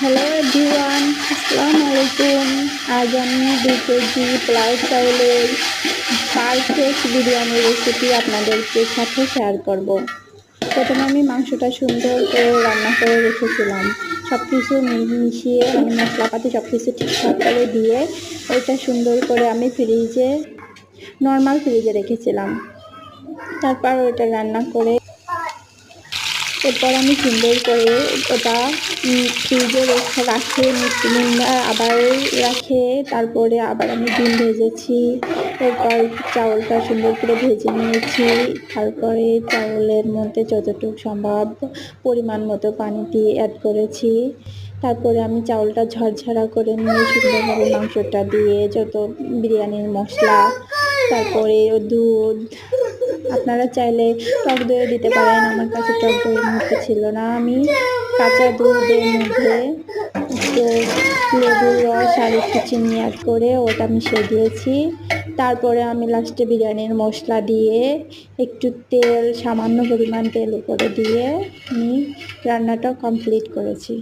Hello everyone, আসসালামু আলাইকুম। আজ আমি 2 কেজি পোলাও চাউলের পারফেক্ট বিরিয়ানি রেসিপি আপনাদেরকে সাথে শেয়ার করব। প্রথমে আমি মাংসটা সুন্দর করে রান্না করে রেখেছিলাম, সব কিছু মিশিয়ে মশলাপাতি সব কিছু ঠিকঠাক করে দিয়ে ওইটা সুন্দর করে আমি নর্মাল ফ্রিজে রেখেছিলাম। তারপর ওইটা রান্না করে এরপর আমি সুন্দর করে ওটা ফ্রিজে রাখে আবার রাখে তারপরে আবার আমি ডিম ভেজেছি। এরপর চাউলটা সুন্দর করে ভেজে নিয়েছি। তারপরে চাউলের মধ্যে যতটুকু সম্ভব পরিমাণ মতো পানি দিয়ে অ্যাড করেছি। তারপরে আমি চাউলটা ঝরঝরা করে নিয়ে সুন্দরভাবে মাংসটা দিয়ে যত বিরিয়ানির মশলা, তারপরে দুধ, আপনারা চাইলে টক দইও দিতে পারেন। আমার কাছে টক দই মুহূর্তে ছিল না, আমি কাঁচা দুধের মধ্যে একটু লেবুর রস আর একটু চিনি অ্যাড করে ওটা মিশিয়ে দিয়েছি। তারপরে আমি লাস্টে বিরিয়ানির মশলা দিয়ে একটু সামান্য পরিমাণ তেল উপরে দিয়ে আমি রান্নাটা কমপ্লিট করেছি।